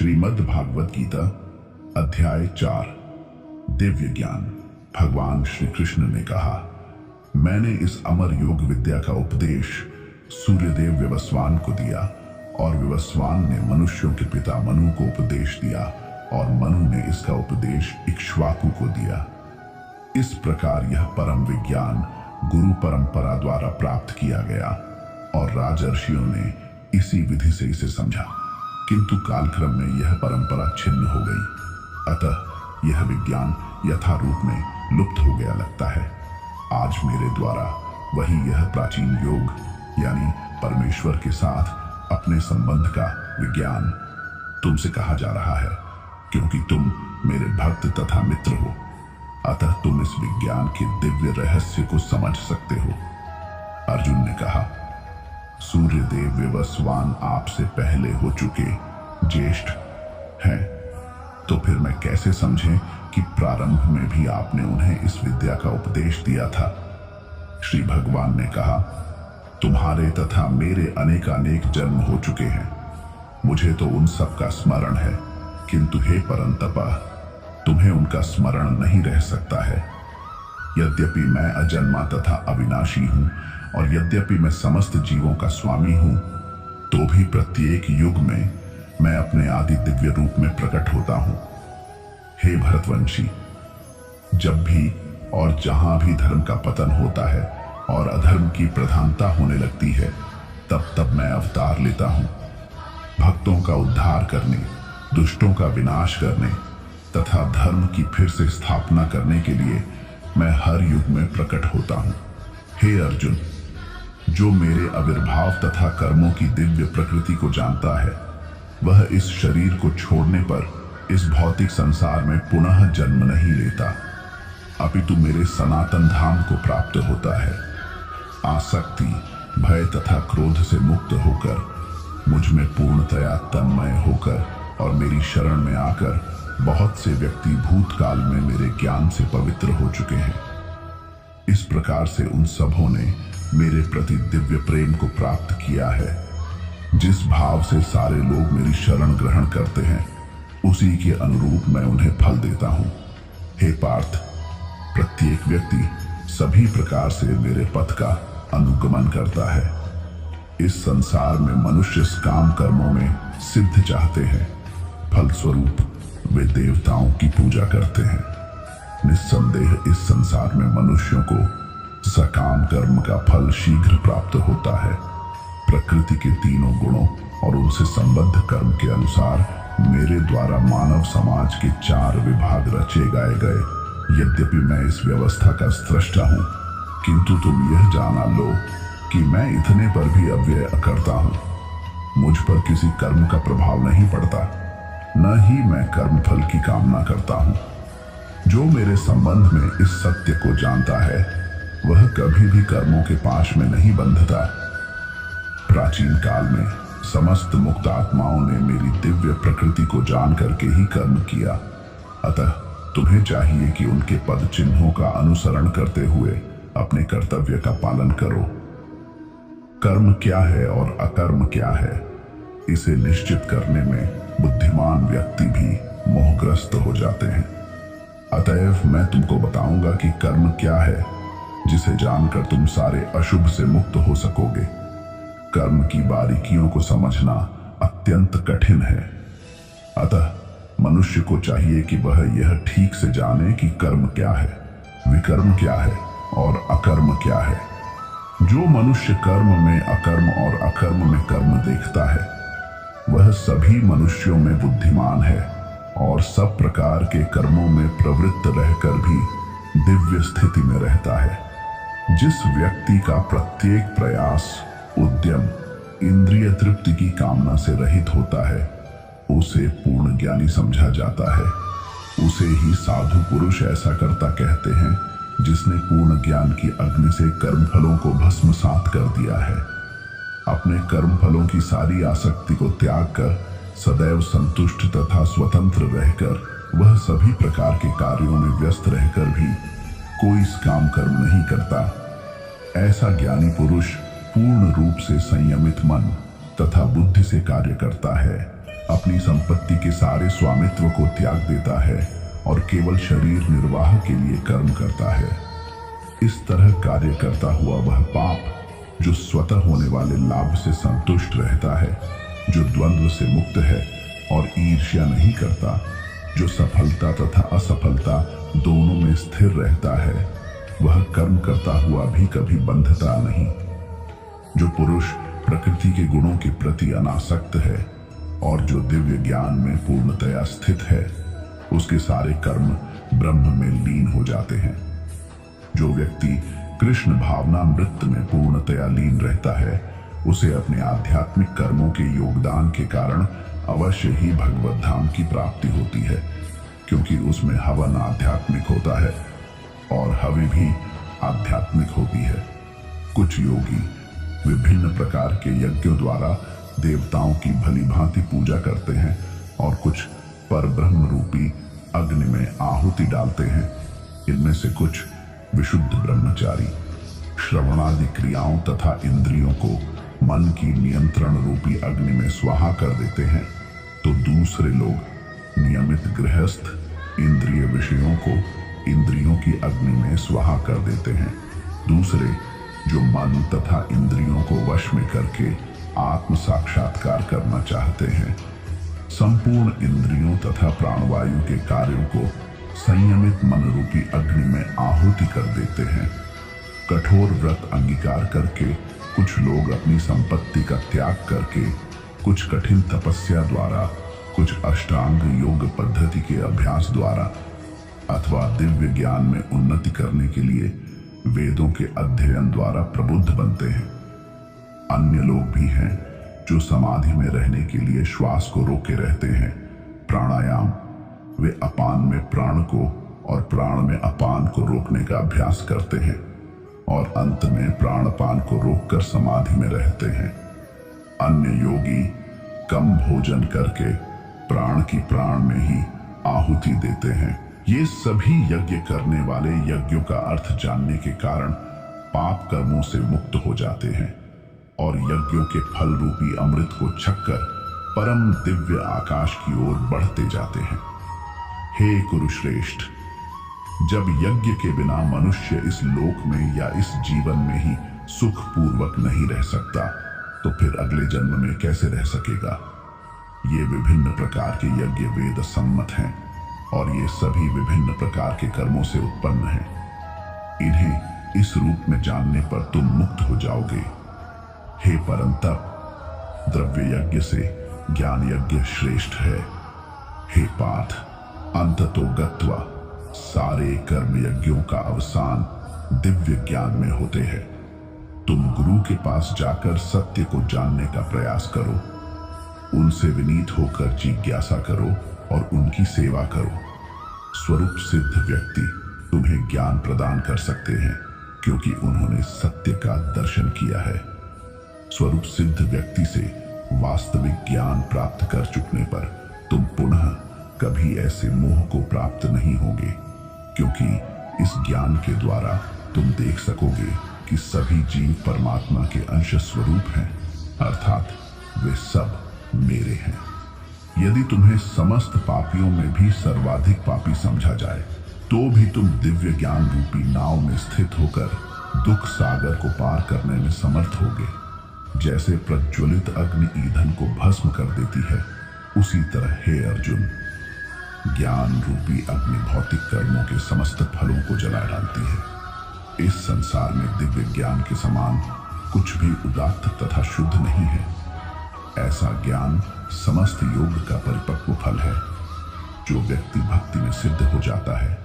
श्रीमद् भागवत गीता अध्याय 4 दिव्य ज्ञान। भगवान श्री कृष्ण ने कहा, मैंने इस अमर योग विद्या का उपदेश सूर्यदेव विवस्वान को दिया और विवस्वान ने मनुष्यों के पिता मनु को उपदेश दिया और मनु ने इसका उपदेश इक्ष्वाकु को दिया। इस प्रकार यह परम विज्ञान गुरु परंपरा द्वारा प्राप्त किया गया और राजर्षियों ने इसी विधि से इसे समझा, किंतु कालक्रम में यह परंपरा छिन्न हो गई, अतः यह विज्ञान यथारूप में लुप्त हो गया लगता है। आज मेरे द्वारा वही यह प्राचीन योग यानी परमेश्वर के साथ अपने संबंध का विज्ञान तुमसे कहा जा रहा है, क्योंकि तुम मेरे भक्त तथा मित्र हो, अतः तुम इस विज्ञान के दिव्य रहस्य को समझ सकते हो। अर्जुन ने कहा, सूर्यदेव विवस्वान आपसे पहले हो चुके ज्येष्ठ हैं, तो फिर मैं कैसे समझें कि प्रारंभ में भी आपने उन्हें इस विद्या का उपदेश दिया था। श्री भगवान ने कहा, तुम्हारे तथा मेरे अनेकानेक जन्म हो चुके हैं, मुझे तो उन सब का स्मरण है, किंतु हे परंतपा तुम्हें उनका स्मरण नहीं रह सकता है। यद्यपि मैं अजन्मा तथा अविनाशी हूं और यद्यपि मैं समस्त जीवों का स्वामी हूं, तो भी प्रत्येक युग में मैं अपने आदि दिव्य रूप में प्रकट होता हूं। हे भरतवंशी, जब भी और जहां भी धर्म का पतन होता है और अधर्म की प्रधानता होने लगती है, तब तब मैं अवतार लेता हूं। भक्तों का उद्धार करने, दुष्टों का विनाश करने तथा धर्म की फिर से स्थापना करने के लिए मैं हर युग में प्रकट होता हूं। हे अर्जुन, जो मेरे आविर्भाव तथा कर्मों की दिव्य प्रकृति को जानता है, वह इस शरीर को छोड़ने पर इस भौतिक संसार में पुनः जन्म नहीं लेता, अपितु मेरे सनातन धाम को प्राप्त होता है। आसक्ति, भय तथा क्रोध से मुक्त होकर मुझ में पूर्णतया तन्मय होकर और मेरी शरण में आकर बहुत से व्यक्ति भूतकाल में मेरे ज्ञान से पवित्र हो चुके हैं। इस प्रकार से उन सबों ने मेरे प्रति दिव्य प्रेम को प्राप्त किया है। जिस भाव से सारे लोग मेरी शरण ग्रहण करते हैं, उसी के अनुरूप मैं उन्हें फल देता हूं। हे पार्थ, प्रत्येक व्यक्ति सभी प्रकार से मेरे पथ का अनुगमन करता है। इस संसार में मनुष्य काम कर्मों में सिद्ध चाहते हैं, फलस्वरूप वे देवताओं की पूजा करते हैं। निस्संदेह इस संसार में मनुष्यों को सकाम कर्म का फल शीघ्र प्राप्त होता है। प्रकृति के तीनों गुणों और उनसे संबद्ध कर्म के अनुसार मेरे द्वारा मानव समाज के 4 विभाग रचे गाए गए। यद्यपि मैं इस व्यवस्था का स्रष्टा हूं, किंतु तुम यह जाना लो कि मैं इतने पर भी अव्यय अकर्ता हूं। मुझ पर किसी कर्म का प्रभाव नहीं पड़ता, न ही मैं कर्म फल की कामना करता हूं। जो मेरे संबंध में इस सत्य को जानता है, वह कभी भी कर्मों के पाश में नहीं बंधता। प्राचीन काल में समस्त मुक्त आत्माओं ने मेरी दिव्य प्रकृति को जान करके ही कर्म किया, अतः तुम्हें चाहिए कि उनके पद चिन्हों का अनुसरण करते हुए अपने कर्तव्य का पालन करो। कर्म क्या है और अकर्म क्या है, इसे निश्चित करने में बुद्धिमान व्यक्ति भी मोहग्रस्त हो जाते हैं। अतएव मैं तुमको बताऊंगा कि कर्म क्या है, जिसे जानकर तुम सारे अशुभ से मुक्त हो सकोगे। कर्म की बारीकियों को समझना अत्यंत कठिन है, अतः मनुष्य को चाहिए कि वह यह ठीक से जाने कि कर्म क्या है, विकर्म क्या है और अकर्म क्या है। जो मनुष्य कर्म में अकर्म और अकर्म में कर्म देखता है, वह सभी मनुष्यों में बुद्धिमान है और सब प्रकार के कर्मों में प्रवृत्त रहकर भी दिव्य स्थिति में रहता है। जिस व्यक्ति का प्रत्येक प्रयास, उद्यम इंद्रिय तृप्ति की कामना से रहित होता है, उसे पूर्ण ज्ञानी समझा जाता है। उसे ही साधु पुरुष ऐसा करता कहते हैं, जिसने पूर्ण ज्ञान की अग्नि से कर्मफलों को भस्मसात कर दिया है। अपने कर्मफलों की सारी आसक्ति को त्याग कर सदैव संतुष्ट तथा स्वतंत्र रहकर वह सभी प्रकार के कार्यों में व्यस्त रहकर भी कोई काम कर्म नहीं करता। ऐसा ज्ञानी पुरुष पूर्ण रूप से संयमित मन तथा बुद्धि से कार्य करता है। अपनी संपत्ति के सारे स्वामित्व को त्याग देता है और केवल शरीर निर्वाह के लिए कर्म करता है। इस तरह कार्य करता हुआ वह पाप जो स्वतः होने वाले लाभ से संतुष्ट रहता है, जो द्वंद्व से मुक्त है और ईर्ष्या नहीं करता, जो सफलता तथा असफलता दोनों में स्थिर रहता है, वह कर्म करता हुआ भी कभी बंधता नहीं। जो पुरुष प्रकृति के गुणों के प्रति अनासक्त है और जो दिव्य ज्ञान में पूर्णतया स्थित है, उसके सारे कर्म ब्रह्म में लीन हो जाते हैं। जो व्यक्ति कृष्ण भावनामृत में पूर्णतया लीन रहता है, उसे अपने आध्यात्मिक कर्मों के योगदान के कारण अवश्य ही भगवत धाम की प्राप्ति होती है, क्योंकि उसमें हवन आध्यात्मिक होता है और हवि भी आध्यात्मिक होती है। कुछ योगी विभिन्न प्रकार के यज्ञों द्वारा देवताओं की भली भांति पूजा करते हैं और कुछ परब्रह्म रूपी अग्नि में आहुति डालते हैं। इनमें से कुछ विशुद्ध ब्रह्मचारी श्रवणादि क्रियाओं तथा इंद्रियों को मन की नियंत्रण रूपी अग्नि में स्वाहा कर देते हैं, तो दूसरे लोग नियमित गृहस्थ इंद्रिय विषयों को इंद्रियों की अग्नि में स्वाहा कर देते हैं। दूसरे जो मन तथा इंद्रियों को वश में करके आत्म साक्षात्कार करना चाहते हैं, संपूर्ण इंद्रियों तथा प्राणवायु के कार्यों को संयमित मन रूपी अग्नि में आहुति कर देते हैं। कठोर व्रत अंगीकार करके कुछ लोग अपनी संपत्ति का त्याग करके, कुछ कठिन तपस्या द्वारा, कुछ अष्टांग योग पद्धति के अभ्यास द्वारा अथवा दिव्य ज्ञान में उन्नति करने के लिए वेदों के अध्ययन द्वारा प्रबुद्ध बनते हैं। अन्य लोग भी हैं जो समाधि में रहने के लिए श्वास को रोके रहते हैं। प्राणायाम, वे अपान में प्राण को और प्राण में अपान को रोकने का अभ्यास करते हैं और अंत में प्राणपान को रोककर समाधि में रहते हैं। अन्य योगी कम भोजन करके प्राण की प्राण में ही आहुति देते हैं। ये सभी यज्ञ करने वाले यज्ञों का अर्थ जानने के कारण पाप कर्मों से मुक्त हो जाते हैं और यज्ञों के फल रूपी अमृत को छककर परम दिव्य आकाश की ओर बढ़ते जाते हैं। हे कुरुश्रेष्ठ, जब यज्ञ के बिना मनुष्य इस लोक में या इस जीवन में ही सुखपूर्वक नहीं रह सकता, तो फिर अगले जन्म में कैसे रह सकेगा। ये विभिन्न प्रकार के यज्ञ वेद सम्मत हैं और ये सभी विभिन्न प्रकार के कर्मों से उत्पन्न हैं। इन्हें इस रूप में जानने पर तुम मुक्त हो जाओगे। हे परंतप, द्रव्य यज्ञ से ज्ञान यज्ञ श्रेष्ठ है। हे पार्थ, अंततो गत्वा सारे कर्म यज्ञों का अवसान दिव्य ज्ञान में होते हैं। तुम गुरु के पास जाकर सत्य को जानने का प्रयास करो, उनसे विनीत होकर जिज्ञासा करो और उनकी सेवा करो। स्वरूप सिद्ध व्यक्ति तुम्हें ज्ञान प्रदान कर सकते हैं, क्योंकि उन्होंने सत्य का दर्शन किया है। स्वरूप सिद्ध व्यक्ति से वास्तविक ज्ञान प्राप्त कर चुकने पर तुम पुनः कभी ऐसे मोह को प्राप्त नहीं होगे, क्योंकि इस ज्ञान के द्वारा तुम देख सकोगे कि सभी जीव परमात्मा के अंश स्वरूप हैं, अर्थात वे सब मेरे हैं। यदि तुम्हें समस्त पापियों में भी सर्वाधिक पापी समझा जाए, तो भी तुम दिव्य ज्ञान रूपी नाव में स्थित होकर दुख सागर को पार करने में समर्थ होगे। जैसे प्रज्वलित अग्नि ईंधन को भस्म कर देती है, उसी तरह हे अर्जुन, ज्ञान रूपी अग्नि भौतिक कर्मों के समस्त फलों को जला डालती है। इस संसार में दिव्य ज्ञान के समान कुछ भी उदात्त तथा शुद्ध नहीं है। ऐसा ज्ञान समस्त योग का परिपक्व फल है। जो व्यक्ति भक्ति में सिद्ध हो जाता है,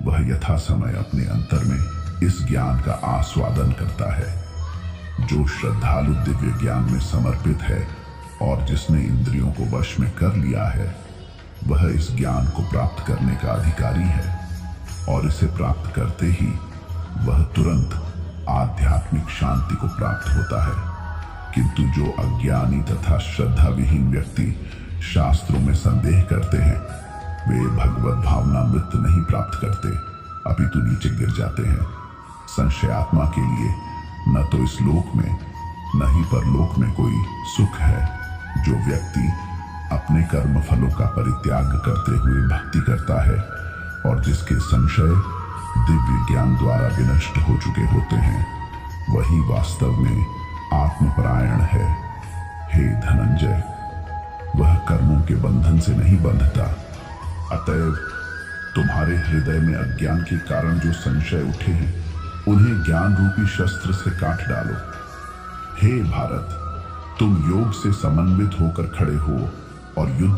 वह यथा समय अपने अंतर में इस ज्ञान का आस्वादन करता है। जो श्रद्धालु दिव्य ज्ञान में समर्पित है और जिसने इंद्रियों को वश में कर लिया है, वह इस ज्ञान को प्राप्त करने का अधिकारी है और इसे प्राप्त करते ही वह तुरंत आध्यात्मिक शांति को प्राप्त होता है। किंतु जो अज्ञानी तथा श्रद्धा विहीन व्यक्ति शास्त्रों में संदेह करते हैं, वे भगवत भावनामृत नहीं प्राप्त करते, अपितु नीचे गिर जाते हैं। संशयात्मा के लिए न तो इस लोक में न ही परलोक में कोई सुख है। जो व्यक्ति अपने कर्म फलों का परित्याग करते हुए भक्ति करता है और जिसके संशय दिव्य ज्ञान द्वारा विनष्ट हो चुके होते हैं, वही वास्तव में आत्मपरायण है। हे धनंजय, वह कर्मों के बंधन से नहीं बंधता। अतएव तुम्हारे हृदय में अज्ञान के कारण जो संशय उठे हैं, उन्हें ज्ञान रूपी शस्त्र से काट डालो। हे भारत, तुम योग से समन्वित होकर खड़े हो और युद्ध